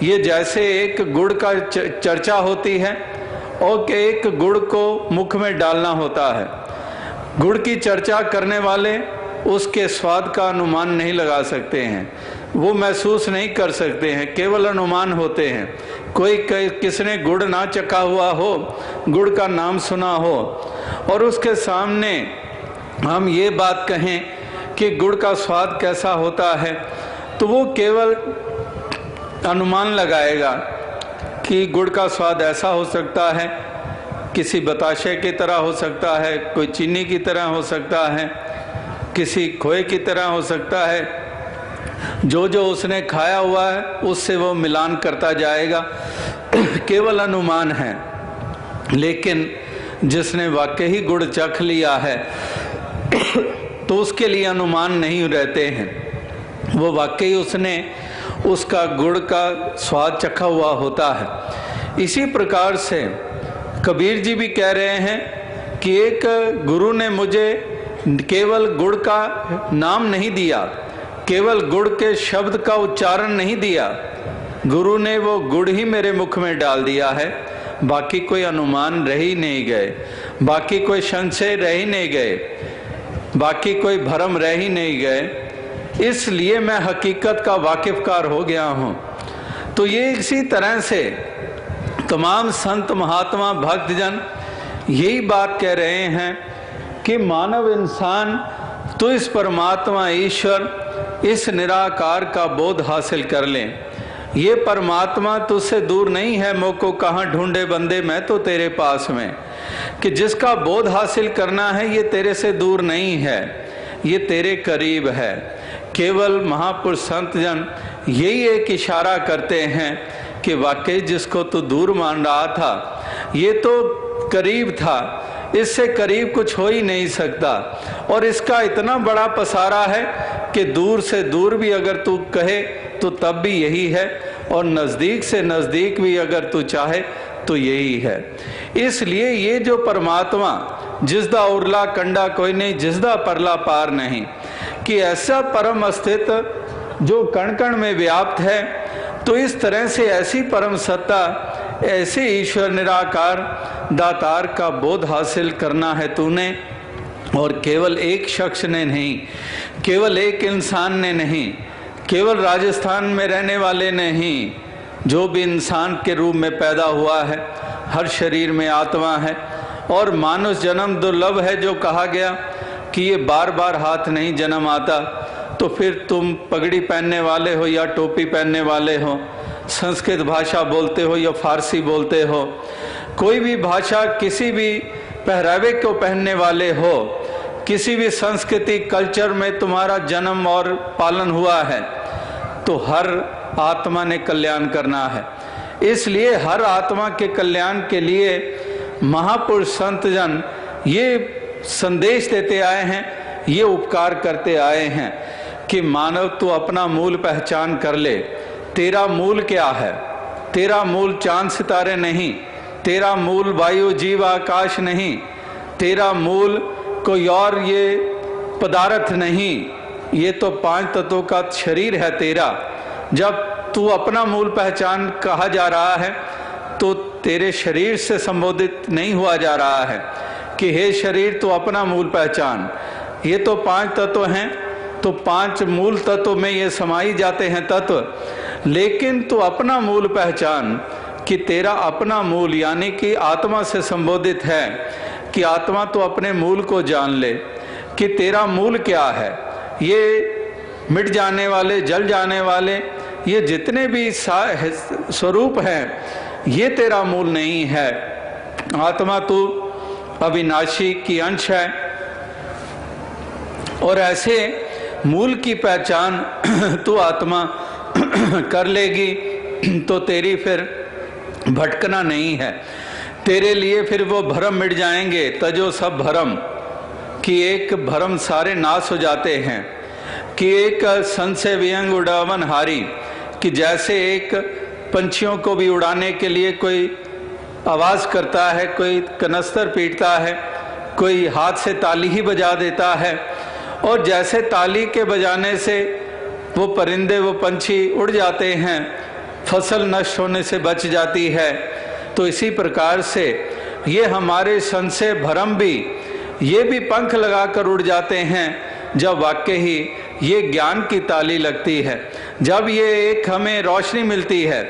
ये जैसे एक गुड़ का चर्चा होती है और कि एक गुड़ को मुख में डालना होता है। गुड़ की चर्चा करने वाले उसके स्वाद का अनुमान नहीं लगा सकते हैं, वो महसूस नहीं कर सकते हैं, केवल अनुमान होते हैं। कोई किसने गुड़ ना चखा हुआ हो, गुड़ का नाम सुना हो और उसके सामने हम ये बात कहें कि गुड़ का स्वाद कैसा होता है, तो वो केवल अनुमान लगाएगा कि गुड़ का स्वाद ऐसा हो सकता है, किसी बताशे की तरह हो सकता है, कोई चीनी की तरह हो सकता है, किसी खोए की तरह हो सकता है। जो जो उसने खाया हुआ है उससे वो मिलान करता जाएगा, केवल अनुमान है। लेकिन जिसने वाकई ही गुड़ चख लिया है तो उसके लिए अनुमान नहीं रहते हैं, वो वाकई उसने उसका गुड़ का स्वाद चखा हुआ होता है। इसी प्रकार से कबीर जी भी कह रहे हैं कि एक गुरु ने मुझे केवल गुड़ का नाम नहीं दिया, केवल गुड़ के शब्द का उच्चारण नहीं दिया, गुरु ने वो गुड़ ही मेरे मुख में डाल दिया है। बाकी कोई अनुमान रह ही नहीं गए, बाकी कोई संशय रह ही नहीं गए, बाकी कोई भ्रम रह ही नहीं गए। इसलिए मैं हकीकत का वाकिफकार हो गया हूँ। तो ये इसी तरह से तमाम संत महात्मा भक्तजन यही बात कह रहे हैं कि मानव इंसान तो इस परमात्मा ईश्वर इस निराकार का बोध हासिल कर लें। ये परमात्मा तुझसे दूर नहीं है, मोको कहाँ ढूंढे बंदे मैं तो तेरे पास में। कि जिसका बोध हासिल करना है ये तेरे से दूर नहीं है, ये तेरे करीब है। केवल महापुरुष संत जन यही एक इशारा करते हैं कि वाकई जिसको तू दूर मान रहा था ये तो करीब था, इससे करीब कुछ हो ही नहीं सकता। और इसका इतना बड़ा पसारा है कि दूर से दूर भी अगर तू कहे तो तब भी यही है, और नज़दीक से नज़दीक भी अगर तू चाहे तो यही है। इसलिए ये जो परमात्मा जिसदा उरला कंडा कोई नहीं, जिसदा परला पार नहीं, कि ऐसा परम अस्तित्व जो कण कण में व्याप्त है, तो इस तरह से ऐसी परम सत्ता, ऐसे ईश्वर निराकार दातार का बोध हासिल करना है तूने। और केवल एक शख्स ने नहीं, केवल एक इंसान ने नहीं, केवल राजस्थान में रहने वाले ने ही, जो भी इंसान के रूप में पैदा हुआ है, हर शरीर में आत्मा है। और मानुष जन्म दुर्लभ है, जो कहा गया कि ये बार बार हाथ नहीं जन्म आता। तो फिर तुम पगड़ी पहनने वाले हो या टोपी पहनने वाले हो, संस्कृत भाषा बोलते हो या फारसी बोलते हो, कोई भी भाषा, किसी भी पहरावे को पहनने वाले हो, किसी भी संस्कृति कल्चर में तुम्हारा जन्म और पालन हुआ है, तो हर आत्मा ने कल्याण करना है। इसलिए हर आत्मा के कल्याण के लिए महापुरुष संत जन ये संदेश देते आए हैं, ये उपकार करते आए हैं कि मानव तू अपना मूल पहचान कर ले। तेरा मूल क्या है? तेरा मूल चांद सितारे नहीं, तेरा मूल वायु जीव आकाश नहीं, तेरा मूल कोई और ये पदार्थ नहीं, ये तो 5 तत्वों का शरीर है तेरा। जब तू अपना मूल पहचान कहा जा रहा है तो तेरे शरीर से संबोधित नहीं हुआ जा रहा है कि हे शरीर तू अपना मूल पहचान। ये तो 5 तत्व हैं, तो 5 मूल तत्व में ये समाई जाते हैं तत्व, लेकिन तू अपना मूल पहचान कि तेरा अपना मूल यानी कि आत्मा से संबोधित है, कि आत्मा तो अपने मूल को जान ले कि तेरा मूल क्या है। ये मिट जाने वाले, जल जाने वाले, ये जितने भी स्वरूप हैं, ये तेरा मूल नहीं है। आत्मा तो अविनाशी की अंश है, और ऐसे मूल की पहचान तू आत्मा कर लेगी तो तेरी फिर भटकना नहीं है। तेरे लिए फिर वो भरम मिट जाएंगे, तजो सब भरम, कि एक भरम सारे नाश हो जाते हैं। कि एक संशय विहंग उड़ावन हारी, कि जैसे एक पंछियों को भी उड़ाने के लिए कोई आवाज़ करता है, कोई कनस्तर पीटता है, कोई हाथ से ताली ही बजा देता है, और जैसे ताली के बजाने से वो परिंदे, वो पंछी उड़ जाते हैं, फसल नष्ट होने से बच जाती है। तो इसी प्रकार से ये हमारे संशय भ्रम भी, ये भी पंख लगाकर उड़ जाते हैं जब वाकई ही ये ज्ञान की ताली लगती है, जब ये एक हमें रोशनी मिलती है।